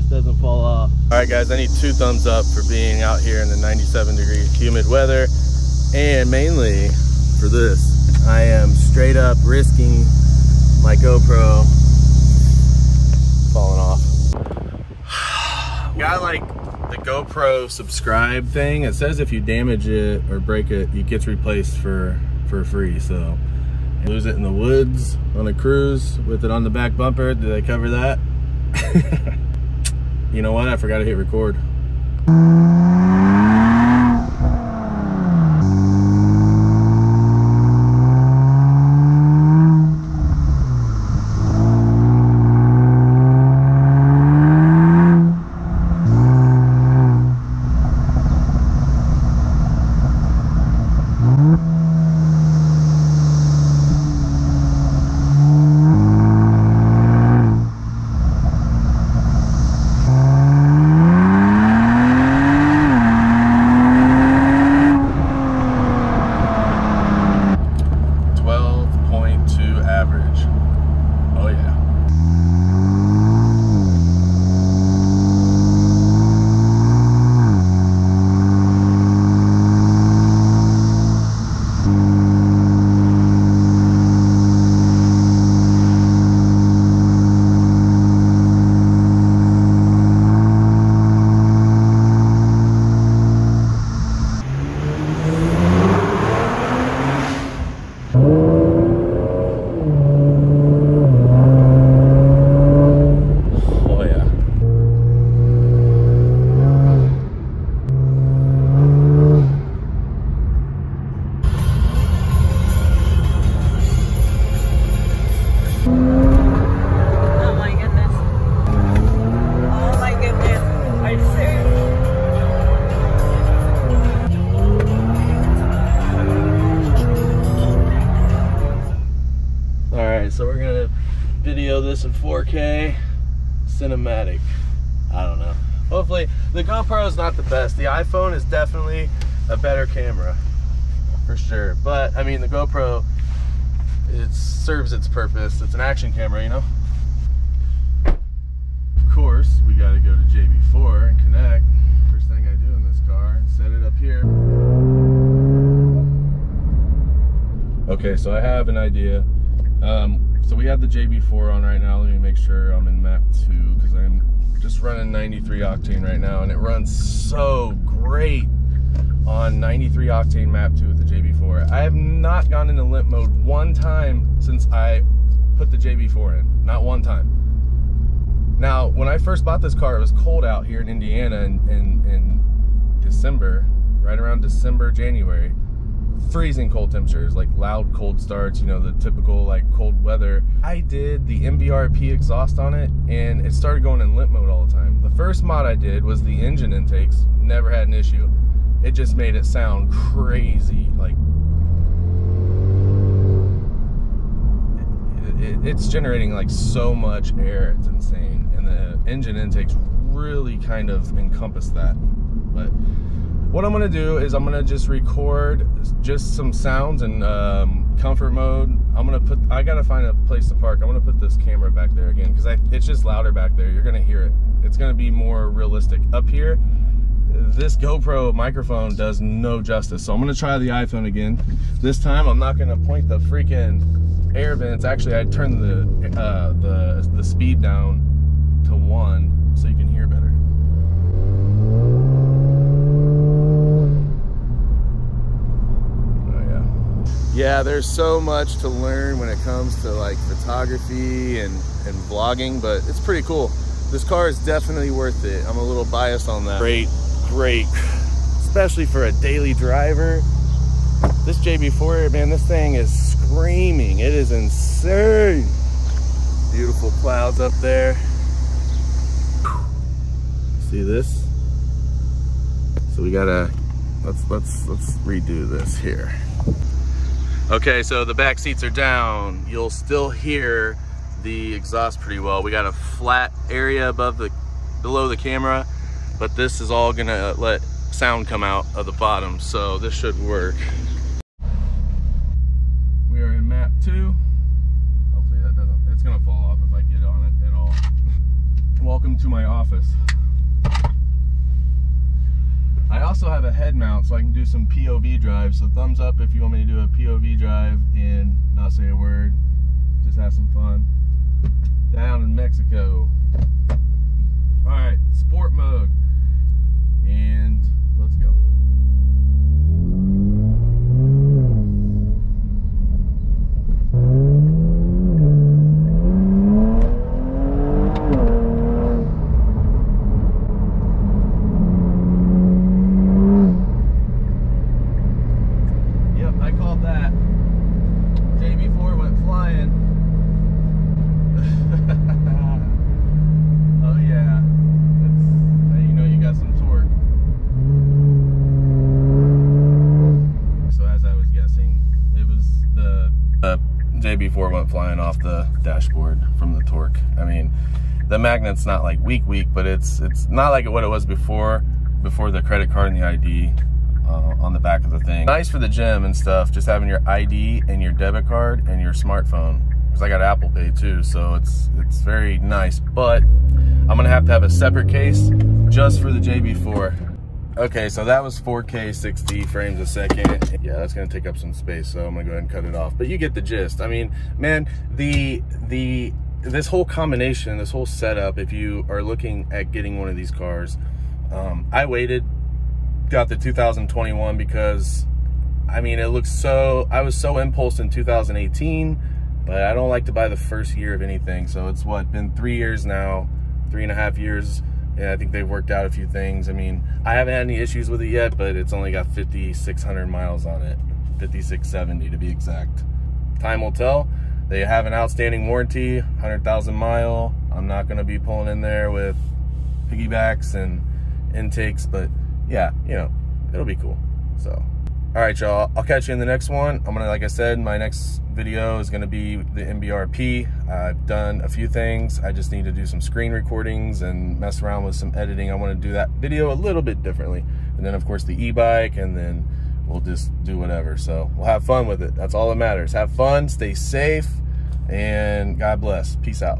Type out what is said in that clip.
this doesn't fall off. All right guys, I need 2 thumbs up for being out here in the 97-degree humid weather, and mainly for this. I am straight up risking my GoPro falling off. Got like the GoPro subscribe thing. It says if you damage it or break it, it gets replaced for free. So lose it in the woods on a cruise with it on the back bumper. Did I cover that? You know what? I forgot to hit record. So we're gonna video this in 4K cinematic. I don't know. Hopefully, the GoPro is not the best. The iPhone is definitely a better camera, for sure. But I mean, the GoPro, it serves its purpose. It's an action camera, you know. Of course, we gotta go to JB4 and connect. First thing I do in this car and set it up here. Okay, so I have an idea. So we have the JB4 on right now. Let me make sure I'm in map 2 because I'm just running 93 octane right now, and it runs so great on 93 octane map 2 with the JB4. I have not gone into limp mode one time since I put the JB4 in. Not one time. Now, when I first bought this car, it was cold out here in Indiana in December, right around December, January. Freezing cold temperatures, like loud cold starts, you know, the typical like cold weather. I did the MBRP exhaust on it and it started going in limp mode all the time. The first mod I did was the engine intakes, never had an issue. It just made it sound crazy, like it's generating like so much air, it's insane. And the engine intakes really kind of encompass that. But what I'm gonna do is I'm gonna just record just some sounds in comfort mode. I gotta find a place to park. I'm gonna put this camera back there again because it's just louder back there. You're gonna hear it. It's gonna be more realistic. Up here, this GoPro microphone does no justice. So I'm gonna try the iPhone again. This time I'm not gonna point the freaking air vents. Actually, I turned the speed down to 1 so you can hear better. Yeah, there's so much to learn when it comes to like photography and vlogging, but it's pretty cool. This car is definitely worth it. I'm a little biased on that. Great, especially for a daily driver. This JB4, man, this thing is screaming. It is insane. Beautiful clouds up there. See this? So we gotta, let's redo this here. Okay, so the back seats are down. You'll still hear the exhaust pretty well. We got a flat area below the camera, but this is all gonna let sound come out of the bottom, so this should work. We are in map 2. Hopefully that doesn't, it's gonna fall off if I get on it at all. Welcome to my office. office. I also have a head mount so I can do some POV drives. So thumbs up if you want me to do a POV drive and not say a word. Just have some fun. Down in Mexico. All right, sport mode. And let's go. JB4 went flying off the dashboard from the torque. I mean, the magnet's not like weak, but it's not like what it was before the credit card and the ID on the back of the thing. Nice for the gym and stuff, just having your ID and your debit card and your smartphone. Because I got Apple Pay too, so it's very nice. But I'm gonna have to have a separate case just for the JB4. Okay, so that was 4K 60 frames a second. Yeah, that's gonna take up some space, so I'm gonna go ahead and cut it off. But you get the gist. I mean, man, this whole combination, this whole setup, if you are looking at getting one of these cars, I waited, got the 2021 because, I mean, it looks so, I was so impulsed in 2018, but I don't like to buy the first year of anything. So it's what, been 3 years now, 3.5 years. Yeah, I think they've worked out a few things. I mean, I haven't had any issues with it yet, but it's only got 5,600 miles on it. 5,670 to be exact. Time will tell. They have an outstanding warranty, 100,000 mile. I'm not gonna be pulling in there with piggybacks and intakes, but yeah, you know, it'll be cool. So, all right, y'all, I'll catch you in the next one. I'm gonna, like I said, my next video is gonna be the MBRP. I've done a few things. I just need to do some screen recordings and mess around with some editing. I wanna do that video a little bit differently. And then of course the e-bike, and then we'll just do whatever. So we'll have fun with it. That's all that matters. Have fun, stay safe, and God bless. Peace out.